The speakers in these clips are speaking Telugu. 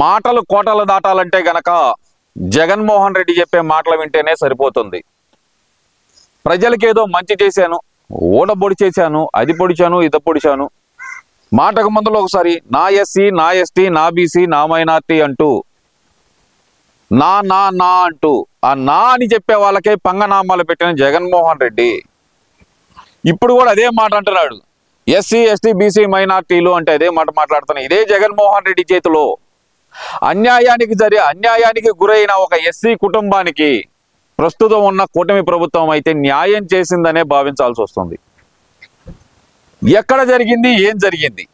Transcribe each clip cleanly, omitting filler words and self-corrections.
మాటలు కోటలు దాటాలంటే గనక జగన్మోహన్ రెడ్డి చెప్పే మాటలు వింటేనే సరిపోతుంది. ప్రజలకేదో మంచి చేశాను, ఓడబొడి చేశాను, అది పొడిచాను, ఇది పొడిచాను, మాటకు ముందులో ఒకసారి నా ఎస్సీ, నా ఎస్టీ, నా బీసీ, నా మైనార్టీ అంటూ నా నా నా అంటూ ఆ నా అని చెప్పే వాళ్ళకే పంగనామాలు పెట్టిన జగన్మోహన్ రెడ్డి ఇప్పుడు కూడా అదే మాట అంటున్నాడు. ఎస్సీ, ఎస్టీ, బీసీ, మైనార్టీలు అంటే అదే మాట మాట్లాడుతున్నాయి. ఇదే జగన్మోహన్ రెడ్డి చేతిలో అన్యాయానికి గురైన ఒక ఎస్సీ కుటుంబానికి ప్రస్తుతం ఉన్న కూటమి ప్రభుత్వం అయితే న్యాయం చేసిందనే భావించాల్సి వస్తుంది. ఎక్కడ జరిగింది, ఏం జరిగింది?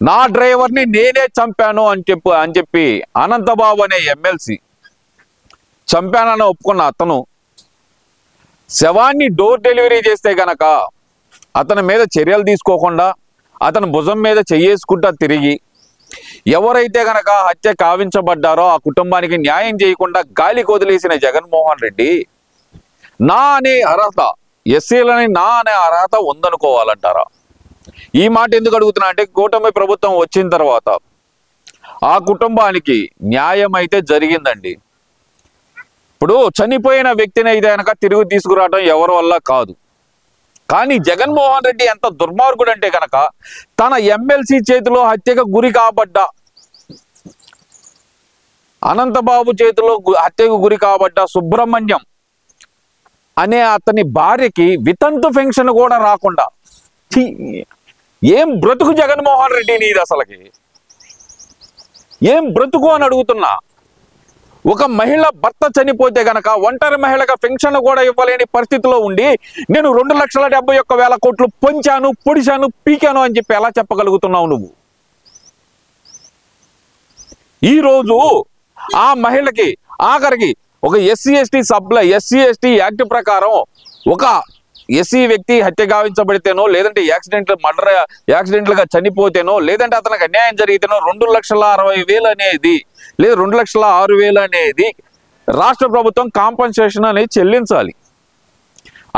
నా డ్రైవర్ని నేనే చంపాను అని చెప్పి అనంతబాబు అనే ఎమ్మెల్సీ చంపానని ఒప్పుకున్న అతను శవాన్ని డోర్ డెలివరీ చేస్తే గనక అతని మీద చర్యలు తీసుకోకుండా అతని భుజం మీద చెయ్యేసుకుంటా తిరిగి ఎవరైతే గనక హత్య కావించబడ్డారో ఆ కుటుంబానికి న్యాయం చేయకుండా గాలికి వదిలేసిన జగన్మోహన్ రెడ్డి నా అనే అర్హత, ఎస్సీలని నా అనే అర్హత ఉందనుకోవాలంటారా? ఈ మాట ఎందుకు అడుగుతున్నా అంటే కూటమి ప్రభుత్వం వచ్చిన తర్వాత ఆ కుటుంబానికి న్యాయం అయితే జరిగిందండి. ఇప్పుడు చనిపోయిన వ్యక్తిని అయితే కనుక తిరిగి తీసుకురావడం ఎవరి వల్ల కాదు. కానీ జగన్మోహన్ రెడ్డి ఎంత దుర్మార్గుడు అంటే కనుక తన ఎమ్మెల్సీ చేతిలో హత్యకు గురి కాబడ్డ అనంతబాబు చేతిలో హత్యకు గురి కాబడ్డ సుబ్రహ్మణ్యం అనే అతని భార్యకి వితంతు పెన్షన్ కూడా రాకుండా, ఏం బ్రతుకు జగన్మోహన్ రెడ్డి నీది? అసలుకి ఏం బ్రతుకు అని అడుగుతున్నా. ఒక మహిళ భర్త చనిపోతే గనక ఒంటరి మహిళగా పెన్షన్ కూడా ఇవ్వలేని పరిస్థితిలో ఉండి నేను 2,71,000 కోట్లు పొంచాను, పొడిచాను, పీకాను అని చెప్పి ఎలా చెప్పగలుగుతున్నావు నువ్వు? ఈరోజు ఆ మహిళకి ఆఖరికి ఒక ఎస్సీ ఎస్టీ యాక్ట్ ప్రకారం ఒక ఎస్సీ వ్యక్తి హత్య గావించబడితేనో, లేదంటే యాక్సిడెంట్లుగా చనిపోతేనో, లేదంటే అతనికి అన్యాయం జరిగితేనో 2,60,000 అనేది లేదా 2,06,000 అనేది రాష్ట్ర ప్రభుత్వం కాంపన్సేషన్ అనేది చెల్లించాలి.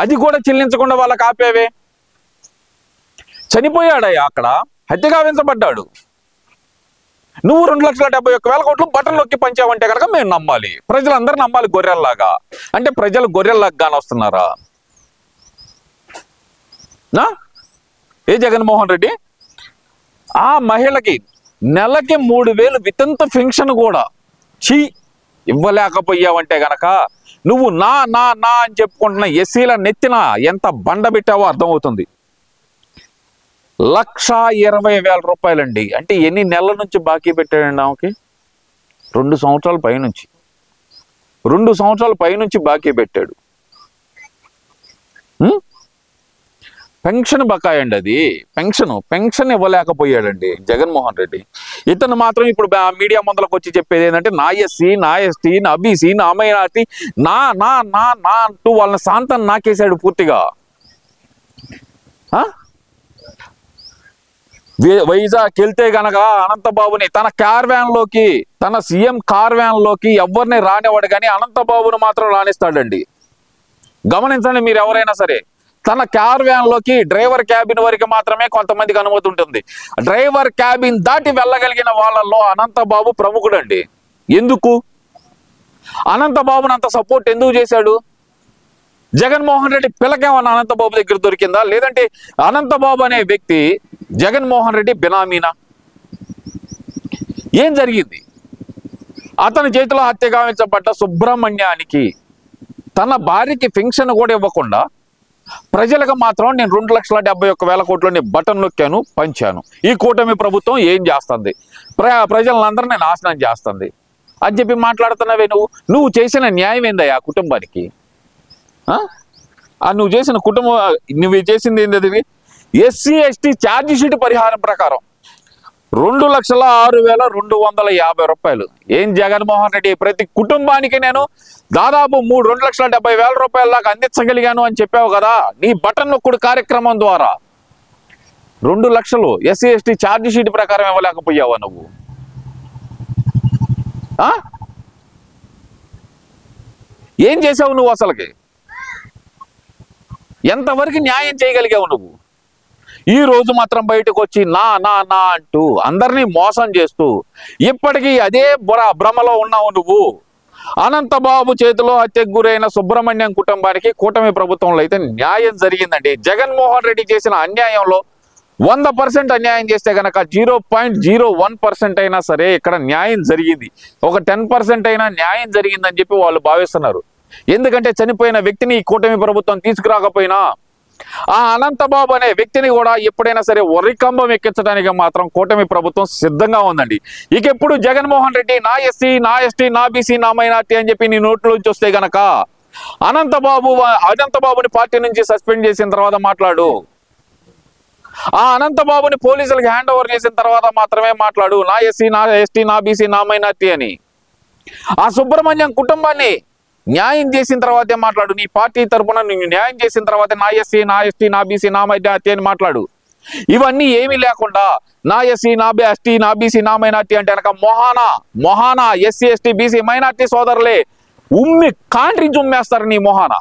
అది కూడా చెల్లించకుండా వాళ్ళకి ఆపేవే. చనిపోయాడయ్యా, అక్కడ హత్య గావించబడ్డాడు. నువ్వు 2,71,000 కోట్లు బటన్ నొక్కి పంచావంటే కనుక మేము నమ్మాలి, ప్రజలందరూ నమ్మాలి గొర్రెల్లాగా. అంటే ప్రజలు గొర్రెల్లాగా కానొస్తున్నారా? ఏ జగన్మోహన్ రెడ్డి ఆ మహిళకి నెలకి 3,000 వితంతు పెన్షన్ కూడా ఇవ్వలేకపోయావంటే గనక నువ్వు నా నా నా అని చెప్పుకుంటున్న ఎస్సీల నెత్తిన ఎంత బండ పెట్టావో అర్థమవుతుంది. 1,20,000 రూపాయలండి. అంటే ఎన్ని నెలల నుంచి బాకీ పెట్టాడండి ఆమెకి? 2 సంవత్సరాల పైనుంచి 2 సంవత్సరాల పైనుంచి బాకీ పెట్టాడు. పెన్షన్ బకాయి అండి అది. పెన్షన్ ఇవ్వలేకపోయాడండి జగన్మోహన్ రెడ్డి. ఇతను మాత్రం ఇప్పుడు మీడియా ముందరకు వచ్చి చెప్పేది ఏంటంటే నా ఎస్సీ, నా ఎస్టీ, నా బీసీ, నా మైనార్టీ, నా నా నా నా అంటూ వాళ్ళని శాంతం నాకేశాడు పూర్తిగా. వైజాగ్ వెళ్తే గనక అనంతబాబుని తన కార్వ్యాన్లోకి, తన సీఎం కార్వ్యాన్లోకి ఎవరిని రానివాడు, కానీ అనంతబాబును మాత్రం రాణిస్తాడండి. గమనించండి మీరు ఎవరైనా సరే. తన కార్వ్యాన్లోకి డ్రైవర్ క్యాబిన్ వరకు మాత్రమే కొంతమందికి అనుమతి ఉంటుంది. డ్రైవర్ క్యాబిన్ దాటి వెళ్ళగలిగిన వాళ్ళల్లో అనంతబాబు ప్రముఖుడండి. ఎందుకు? అనంతబాబుని అంత సపోర్ట్ ఎందుకు చేశాడు? జగన్మోహన్ రెడ్డి పిల్లకేమన్నా అనంతబాబు దగ్గర దొరికిందా? లేదంటే అనంతబాబు అనే వ్యక్తి జగన్మోహన్ రెడ్డి బినామీనా? ఏం జరిగింది? అతని చేతిలో హత్య గావించబడ్డ సుబ్రహ్మణ్యానికి తన భార్యకి పెన్షన్ కూడా ఇవ్వకుండా ప్రజలకు మాత్రం నేను 2,71,000 కోట్లని బటన్ నొక్కాను, పంచాను. ఈ కూటమి ప్రభుత్వం ఏం చేస్తుంది? ప్రజలందరినీ నాశనం చేస్తుంది అని చెప్పి మాట్లాడుతున్నావే నువ్వు చేసిన న్యాయం ఏందయ్యా ఆ కుటుంబానికి? నువ్వు చేసింది ఏంది? ఎస్సీ ఎస్టీ ఛార్జీ షీట్ పరిహారం ప్రకారం 2,06,250 రూపాయలు. ఏం జగన్మోహన్ రెడ్డి, ప్రతి కుటుంబానికి నేను దాదాపు 2,70,000 రూపాయల దాకా అందించగలిగాను అని చెప్పావు కదా నీ బటన్ నొక్కుడు కార్యక్రమం ద్వారా. 2 లక్షలు ఎస్సీ ఎస్టీ ఛార్జీ షీట్ ప్రకారం ఇవ్వలేకపోయావా నువ్వు? ఏం చేసావు నువ్వు? అసలుకి ఎంతవరకు న్యాయం చేయగలిగావు నువ్వు? ఈ రోజు మాత్రం బయటకు వచ్చి నా నా నా అంటూ అందరినీ మోసం చేస్తూ ఇప్పటికీ అదే భ్రమలో ఉన్నావు నువ్వు. అనంతబాబు చేతిలో హత్యకు గురైన సుబ్రహ్మణ్యం కుటుంబానికి కూటమి ప్రభుత్వంలో అయితే న్యాయం జరిగిందండి. జగన్మోహన్ రెడ్డి చేసిన అన్యాయంలో 100% అన్యాయం చేస్తే కనుక 0.01% అయినా సరే ఇక్కడ న్యాయం జరిగింది. ఒక 10% అయినా న్యాయం జరిగిందని చెప్పి వాళ్ళు భావిస్తున్నారు. ఎందుకంటే చనిపోయిన వ్యక్తిని ఈ కూటమి ప్రభుత్వం తీసుకురాకపోయినా ఆ అనంతబాబు అనే వ్యక్తిని కూడా ఎప్పుడైనా సరే వరికంబం ఎక్కించడానికి మాత్రం కూటమి ప్రభుత్వం సిద్ధంగా ఉందండి. ఇక ఎప్పుడు జగన్మోహన్ రెడ్డి నా ఎస్సీ నా ఎస్టీ నా బీసీ నా మైనార్టీ అని చెప్పి నీ నోట్లోంచి వస్తే గనక అనంతబాబుని పార్టీ నుంచి సస్పెండ్ చేసిన తర్వాత మాట్లాడు. ఆ అనంతబాబుని పోలీసులకు హ్యాండ్ ఓవర్ చేసిన తర్వాత మాత్రమే మాట్లాడు నా ఎస్సీ నా ఎస్టీ నా బీసీ నా మైనార్టీ అని. ఆ సుబ్రహ్మణ్యం కుటుంబాన్ని న్యాయం చేసిన తర్వాతే మాట్లాడు. నీ పార్టీ తరఫున నువ్వు న్యాయం చేసిన తర్వాత నా ఎస్సీ నా ఎస్టీ నా బీసీ నా మైనార్టీ అని మాట్లాడు. ఇవన్నీ ఏమీ లేకుండా నా ఎస్సీ నా ఎస్టీ నా బీసీ నా మైనార్టీ అంటే కనుక మొహానా ఎస్సీ ఎస్టీ బీసీ మైనార్టీ సోదరులే కాంట్రించి ఉమ్మేస్తారు నీ మొహాన.